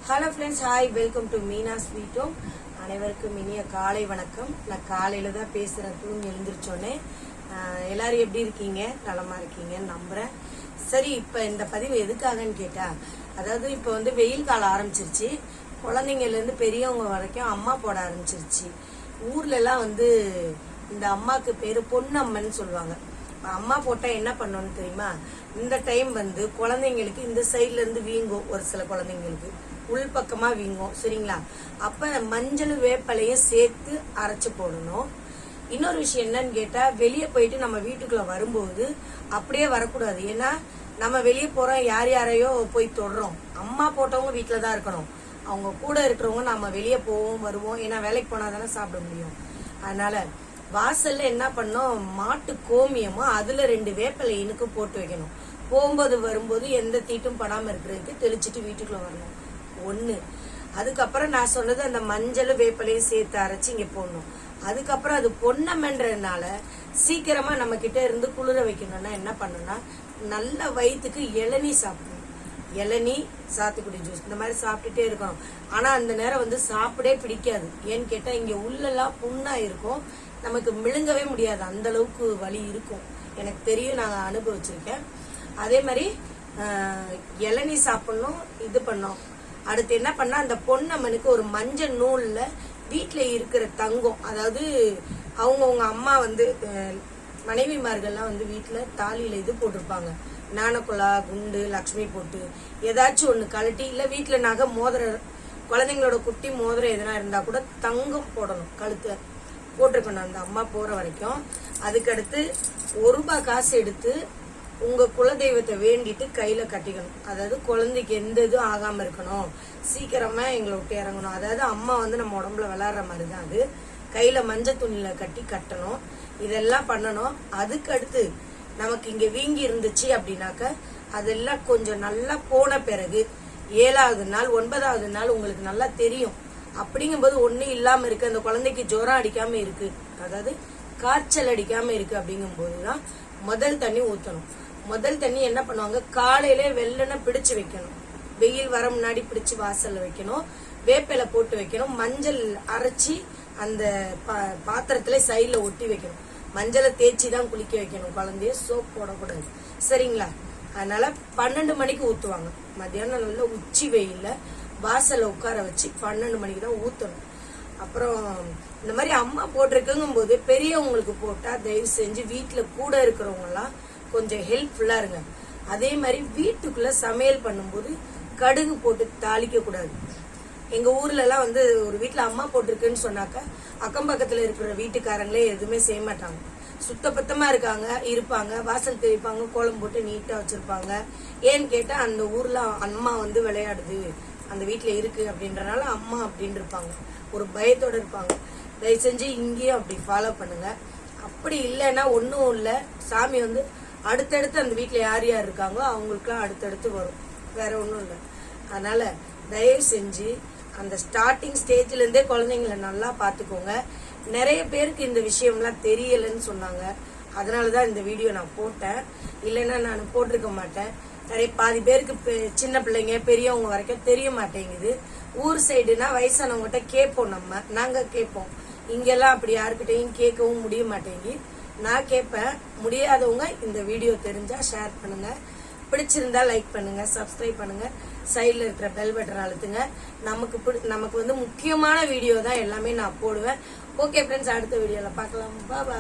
Hello friends, hi, welcome to Meena's வீட் home. அனைவருக்கும் இனிய காலை வணக்கம். நான் காலையில தான் பேசுறேன், தூங்கி எழுந்திரிச்சோன்னே. எல்லாரும் எப்படி இருக்கீங்க? நலமா இருக்கீங்கன்னு நம்புறேன். சரி, இப்ப இந்த பதிவு எதுக்காகன்னு கேட்டா, அதாவது இப்ப வந்து வெயில் காலம் ஆரம்பிச்சிருச்சு. குழந்தைங்கள்ல இருந்து பெரியவங்க வரைக்கும் அம்மா போட ஆரம்பிச்சிருச்சு. ஊர்ல எல்லாம் வந்து இந்த அம்மாக்கு பேரு பொன்னம்மன்னு சொல்லுவாங்க. அம்மா போட்டா என்ன பண்ணணும்னு தெரியுமா? இந்த டைம் வந்து குழந்தைங்களுக்கு இந்த சைட்ல இருந்து வீங்கும், ஒரு சில குழந்தைங்களுக்கு உள் பக்கமா வீங்கும். சரிங்களா? அப்ப மஞ்சள் வேப்பலையும் சேர்த்து அரைச்சு போடணும். இன்னொரு விஷயம் என்னன்னு கேட்டா, வெளியே போயிட்டு நம்ம வீட்டுக்குள்ள வரும்போது அப்படியே வரக்கூடாது. ஏன்னா நம்ம வெளியே போறோம், யார் யாரையோ போய் தொடுறோம். அம்மா போட்டவங்க வீட்டுலதான் இருக்கணும். அவங்க கூட இருக்கிறவங்க நம்ம வெளியே போவோம் வருவோம். ஏன்னா வேலைக்கு போனா தானே சாப்பிட முடியும். அதனால வாசல்ல என்ன பண்ணோம், மாட்டு கோமியமோ அதுல 2 வேப்பலை இனுக்கு போட்டு வைக்கணும். போகும்போது வரும்போது எந்த தீட்டும் படாம இருக்கிறதுக்கு தெளிச்சுட்டு வீட்டுக்குள்ள வரணும். ஒண்ணு. அதுக்கப்புறம் நான் சொன்னது அந்த மஞ்சள் வேப்பலையும் சேர்த்து அரைச்சு இங்க போடணும். அதுக்கப்புறம் அது பொன்னமன்றதுனால சீக்கிரமா நம்ம கிட்ட இருந்து குளிர வைக்கணும்னா என்ன பண்ணணும்னா, நல்ல வயிற்றுக்கு இளநீ சாப்பிடணும். இளநீ, சாத்துக்குடி ஜூஸ் இந்த மாதிரி சாப்பிட்டுட்டே இருக்கணும். ஆனா அந்த நேரம் வந்து சாப்பிடவே பிடிக்காது. ஏன்னு கேட்டா, இங்க உள்ளெல்லாம் புண்ணா இருக்கும், நமக்கு விழுங்கவே முடியாது, அந்த அளவுக்கு வலி இருக்கும். எனக்கு தெரியும், நாங்க அனுபவிச்சிருக்கேன். அதே மாதிரி இளநீ சாப்பிடணும். இது பண்ணோம். அடுத்து என்ன பண்ணா, அந்த பொன்னம்மனுக்கு ஒரு மஞ்சள் நூல்ல வீட்டுல இருக்கிற தங்கம், அதாவது அவங்கவுங்க அம்மா வந்து மனைவிமார்கள்லாம் வந்து வீட்டுல தாலியில இது போட்டிருப்பாங்க, நாணக்குலா, குண்டு, லக்ஷ்மி போட்டு ஏதாச்சும் ஒண்ணு கழட்டி, இல்ல வீட்டுல நகை மோதிரம், குழந்தைங்களோட குட்டி மோதிரம் எதனா இருந்தா கூட தங்கம் போடணும், கழுத்துல போட்டிருக்கணும் அந்த அம்மா போற வரைக்கும். அதுக்கடுத்து 1 ரூபாய் காசு எடுத்து உங்க குலதெய்வத்தை வேண்டிட்டு கையில கட்டிக்கணும். அதாவது குழந்தைக்கு எந்த இதுவும் ஆகாம இருக்கணும், சீக்கிரமா எங்களை விட்டு இறங்கணும். அதாவது அம்மா வந்து நம்ம உடம்புல விளையாடுற மாதிரிதான் அது. கையில மஞ்சள் துணியில கட்டி கட்டணும். இதெல்லாம் பண்ணணும். அதுக்கு அடுத்து நமக்கு இங்க வீங்கி இருந்துச்சு அப்படின்னாக்க, அதெல்லாம் கொஞ்சம் நல்லா போன பிறகு 7வது நாள் 9வது நாள் உங்களுக்கு நல்லா தெரியும். அப்படிங்கும்போது ஒண்ணும் இல்லாம இருக்கு, அந்த குழந்தைக்கு ஜுரம் அடிக்காம இருக்கு, அதாவது காய்ச்சல் அடிக்காம இருக்கு, அப்படிங்கும் போதுதான் முதல் தண்ணி ஊத்தணும். முதல் தண்ணி என்ன பண்ணுவாங்க, காலையில வெள்ளனை பிடிச்சு வைக்கணும். வெயில் வர முன்னாடி பிடிச்சு வாசல்ல வைக்கணும். வேப்பிலை போட்டு வைக்கணும். மஞ்சள் அரைச்சி அந்த பாத்திரத்துல சைட்ல ஒட்டி வைக்கணும். மஞ்சளை தேய்ச்சி தான் குளிக்க வைக்கணும் குழந்தைய, சோப் போடக்கூடாது. சரிங்களா? அதனால 12 மணிக்கு ஊத்துவாங்க. மத்தியானம் நல்ல உச்சி வெயில்ல வாசல்ல உட்கார வச்சு 12 மணிக்கு தான் ஊத்தணும். அப்புறம் இந்த மாதிரி அம்மா போட்டிருக்குங்கும் போது பெரியவங்களுக்கு போட்டா தயவு செஞ்சு வீட்டுல கூட இருக்கிறவங்க எல்லாம் கொஞ்சம் ஹெல்ப்ஃபுல்லா இருங்க. அதே மாதிரி வீட்டுக்குள்ள சமையல் பண்ணும்போது கடுகு போட்டு தாளிக்க கூடாது. எங்க ஊர்ல எல்லாம் வந்து ஒரு வீட்டுல அம்மா போட்டிருக்குன்னு சொன்னாக்க அக்கம் பக்கத்துல இருக்கிற வீட்டுக்காரங்களே எதுவுமே செய்ய மாட்டாங்க. சுத்தபத்தமா இருப்பாங்க, வாசல் தெளிப்பாங்க, கோலம் போட்டு நீட்டா வச்சிருப்பாங்க. ஏன்னு கேட்டா, அந்த ஊர்ல அம்மா வந்து விளையாடுது, அந்த வீட்டுல இருக்கு அப்படின்றனால அம்மா அப்படின்னு இருப்பாங்க, ஒரு பயத்தோட இருப்பாங்க. தயவு செஞ்சு இங்கேயும் அப்படி ஃபாலோ பண்ணுங்க. அப்படி இல்லைன்னா ஒன்னும் இல்ல, சாமி வந்து அடுத்தடுத்து அந்த வீட்டுல யார் யார் இருக்காங்களோ அவங்களுக்குலாம் அடுத்தடுத்து வரும், வேற ஒன்னும் இல்லை. அதனால தயவு செஞ்சு அந்த ஸ்டார்டிங் ஸ்டேஜ்ல இருந்தே குழந்தைங்களை நல்லா பாத்துக்கோங்க. நிறைய பேருக்கு இந்த விஷயம்லாம் தெரியலன்னு சொன்னாங்க, அதனாலதான் இந்த வீடியோ நான் போட்டேன். இல்லைன்னா நான் போட்டிருக்க மாட்டேன். நிறைய பாதி பேருக்கு சின்ன பிள்ளைங்க பெரியவங்க வரைக்கும் தெரிய மாட்டேங்குது. ஊர் சைடுனா வயசானவங்ககிட்ட கேட்போம், நாங்க கேட்போம். இங்கெல்லாம் அப்படி யாருக்கிட்டையும் கேட்கவும் முடிய மாட்டேங்குது. நான் கேட்பேன். முடியாதவங்க இந்த வீடியோ தெரிஞ்சா ஷேர் பண்ணுங்க, பிடிச்சிருந்தா லைக் பண்ணுங்க, சப்ஸ்கிரைப் பண்ணுங்க, சைட்ல இருக்கிற பெல் பட்டன் அழுத்துங்க. நமக்கு வந்து முக்கியமான வீடியோ தான் எல்லாமே நான் போடுவேன். ஓகே ஃப்ரெண்ட்ஸ், அடுத்த வீடியோல பார்க்கலாம். பாய்.